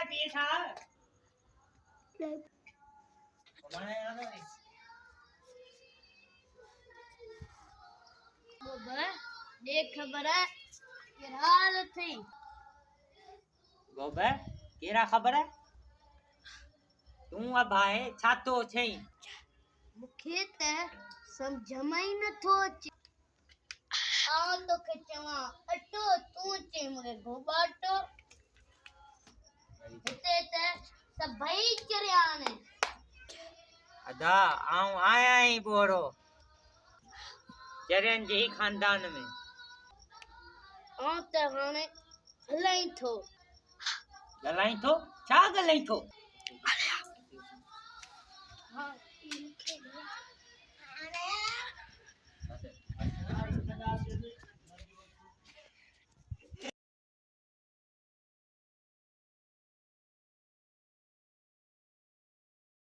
चाय पिए था देख खबर है हाल थी गोबर केरा खबर है तू अब भाई छातो छई मुखे त समझ में ही न थो अचे आ तो के चवा अटो तू चे मगे गोबाटो हिते त सभई चरिया ने अदा आऊं आया ही बोरो चरियन जे ही खानदान में आ त हाने हलाई थो गलाई थो छा गलाई थो हाँ